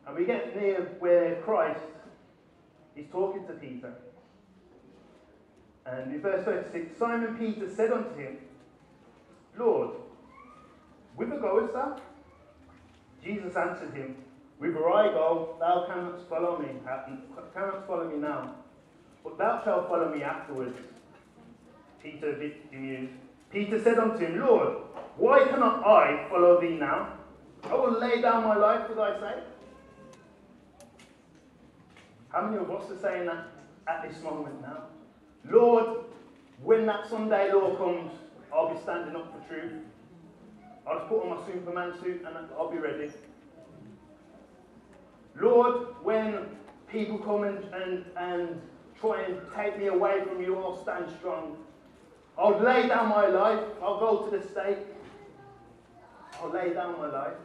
And we get near where Christ is talking to Peter. And in verse 36, Simon Peter said unto him, Lord, whither goest thou? Jesus answered him, Whither I go, thou cannot follow me now, but thou shalt follow me afterwards. Peter, a bit amused. Peter said unto him, Lord, why cannot I follow thee now? I will lay down my life for thy sake. How many of us are saying that at this moment now? Lord, when that Sunday law comes, I'll be standing up for truth. I'll just put on my Superman suit and I'll be ready. Lord, when people come and try and take me away from you, I'll stand strong. I'll lay down my life. I'll go to the stake. I'll lay down my life.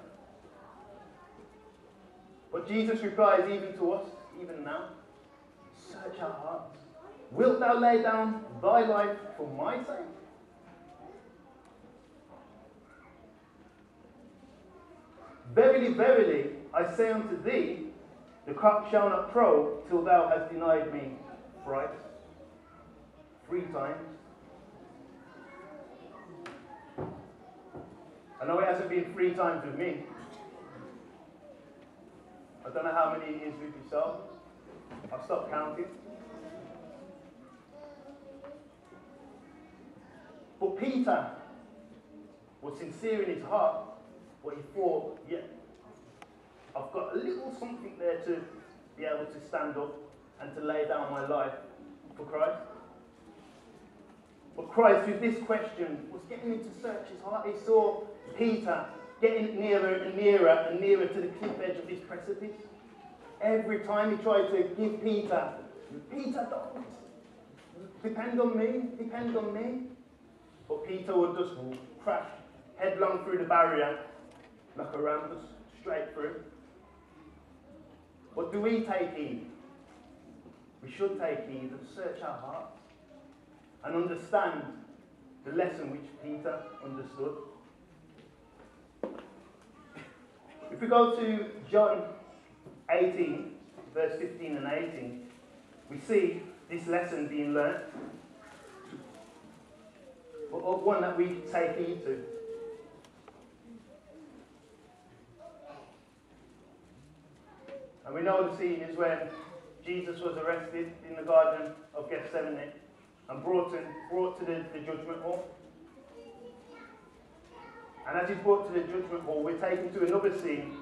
But Jesus replies even to us, even now, search our hearts. Wilt thou lay down thy life for my sake? Verily, verily, I say unto thee, the cock shall not crow till thou hast denied me thrice, 3 times. I know it hasn't been 3 times with me. I don't know how many it is with yourself. I've stopped counting. But Peter was sincere in his heart, but he thought, yeah, I've got a little something there to be able to stand up and to lay down my life for Christ. But Christ, with this question, was getting him to search his heart. He saw Peter getting nearer and nearer and nearer to the cliff edge of this precipice. Every time he tried to give Peter, don't. Depend on me, depend on me. But Peter would just crash headlong through the barrier like a ram, just straight through. But do we take heed? We should take heed and search our hearts and understand the lesson which Peter understood. If we go to John 18, verse 15 and 18, we see this lesson being learnt, but one that we take heed to. And we know the scene is when Jesus was arrested in the Garden of Gethsemane and brought to the judgment hall. And as he's brought to the judgment hall, we're taken to another scene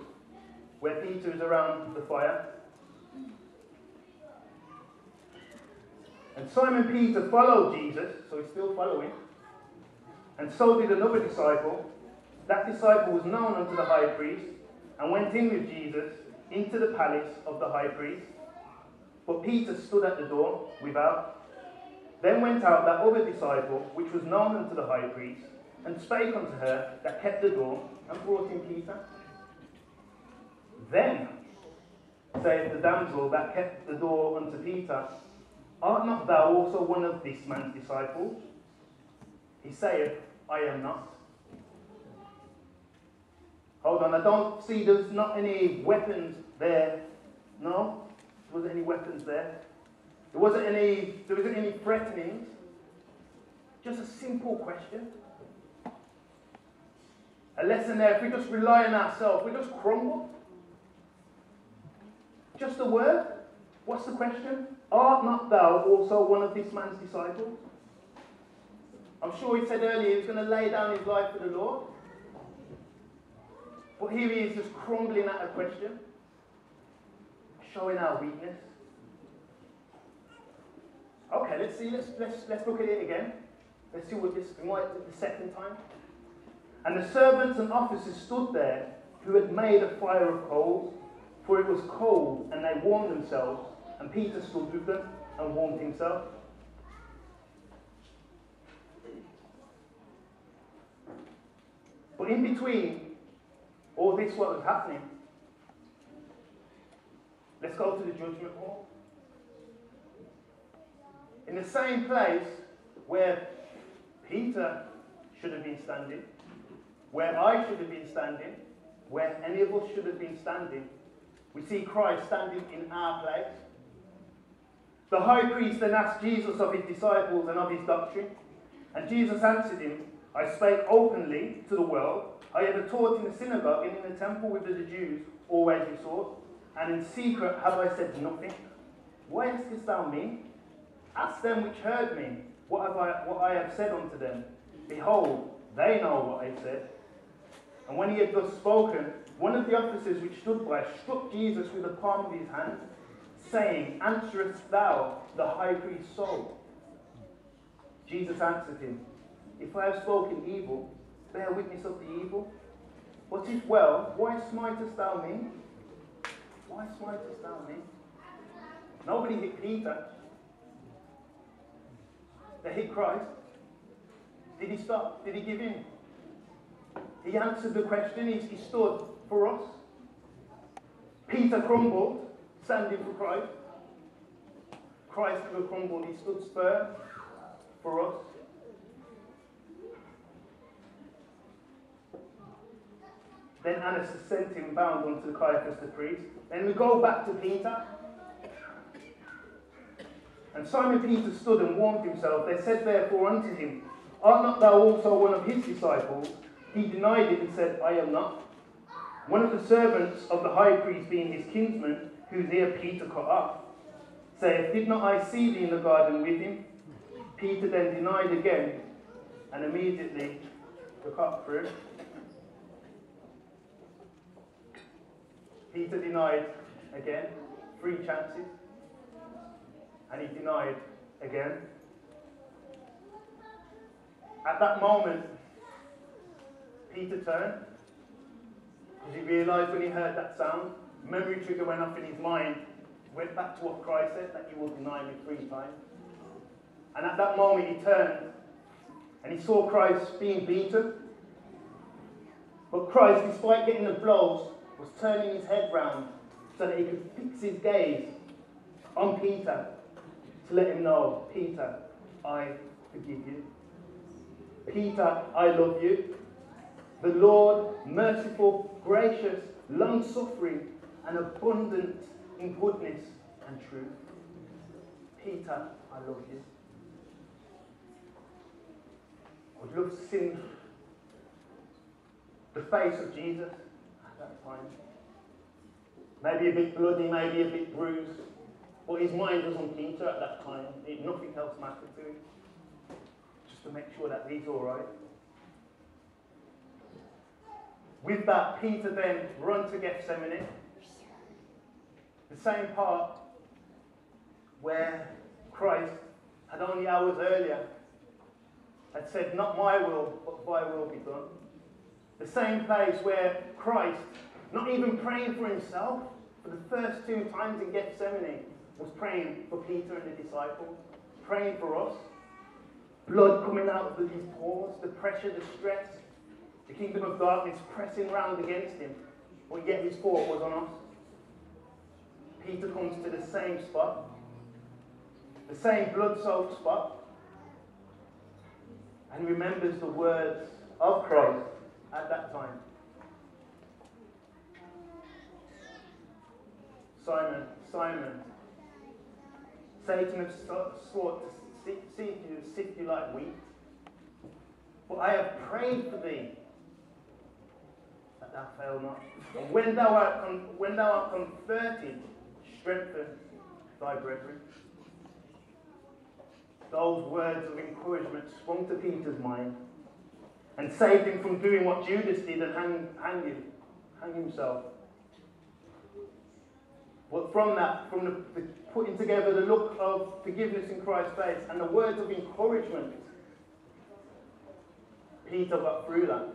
where Peter is around the fire. And Simon Peter followed Jesus, so he's still following. And so did another disciple. That disciple was known unto the high priest and went in with Jesus into the palace of the high priest. But Peter stood at the door without. Then went out that other disciple, which was known unto the high priest, and spake unto her that kept the door, and brought in Peter. Then saith the damsel that kept the door unto Peter, Art not thou also one of this man's disciples? He saith, I am not. Hold on, I don't see there's not any weapons there. No, there wasn't any weapons there. There wasn't any threatening. Just a simple question. A lesson there, if we just rely on ourselves, we just crumble. Just a word. What's the question? Art not thou also one of this man's disciples? I'm sure he said earlier he was going to lay down his life for the Lord. But here he is just crumbling at a question, showing our weakness. Okay, let's see, let's look at it again. Let's see what this might do the second time. And the servants and officers stood there, who had made a fire of coals, for it was cold, and they warmed themselves, and Peter stood with them and warmed himself. But in between all this what was happening, let's go to the judgment hall. In the same place where Peter should have been standing, where I should have been standing, where any of us should have been standing, We see Christ standing in our place. The high priest then asked Jesus of his disciples and of his doctrine. And Jesus answered him, I spake openly to the world. I ever taught in the synagogue and in the temple with the Jews, always besought. And in secret have I said nothing. Why askest thou me? Ask them which heard me, what I have said unto them. Behold, they know what I said. And when he had thus spoken, one of the officers which stood by struck Jesus with the palm of his hand, saying, Answerest thou the high priest's soul? Jesus answered him, If I have spoken evil, bear witness of the evil. But if well, why smitest thou me? Why smitest thou me? Nobody hit Peter. They hit Christ. Did he stop? Did he give in? He answered the question. He stood for us. Peter crumbled, standing for Christ. Christ never crumbled. He stood firm for us. Then Annas sent him bound unto Caiaphas the priest. Then we go back to Peter. And Simon Peter stood and warmed himself. They said therefore unto him, Art not thou also one of his disciples? He denied it and said, I am not. One of the servants of the high priest, being his kinsman, whose ear Peter cut off, saith, Did not I see thee in the garden with him? Peter then denied again, and immediately the cock crew. Peter denied again, 3 chances, and he denied again. At that moment, Peter turned, because he realised when he heard that sound, memory trigger went off in his mind, went back to what Christ said, that you will deny me 3 times. And at that moment he turned, and he saw Christ being beaten. But Christ, despite getting the blows, was turning his head round so that he could fix his gaze on Peter to let him know, Peter, I forgive you. Peter, I love you. The Lord, merciful, gracious, long-suffering, and abundant in goodness and truth. Peter, I love you. I would love to see the face of Jesus at that time. Maybe a bit bloody, maybe a bit bruised. But his mind was on Peter at that time. Nothing else mattered to him. Just to make sure that he's all right. With that, Peter then ran to Gethsemane, the same part where Christ had only hours earlier had said, Not my will, but thy will be done. The same place where Christ, not even praying for himself, for the first 2 times in Gethsemane, was praying for Peter and the disciples, praying for us. Blood coming out of his pores, the pressure, the stress, the kingdom of darkness pressing round against him, but yet his thought was on us. Peter comes to the same spot, the same blood-soaked spot, and remembers the words of Christ at that time. Simon, Simon, Satan has sought to sift you like wheat, but I have prayed for thee, that thou fail not. And when thou art converted, strengthen thy brethren. Those words of encouragement sprung to Peter's mind and saved him from doing what Judas did and hang himself. But from that, from the putting together the look of forgiveness in Christ's face and the words of encouragement, Peter got through that.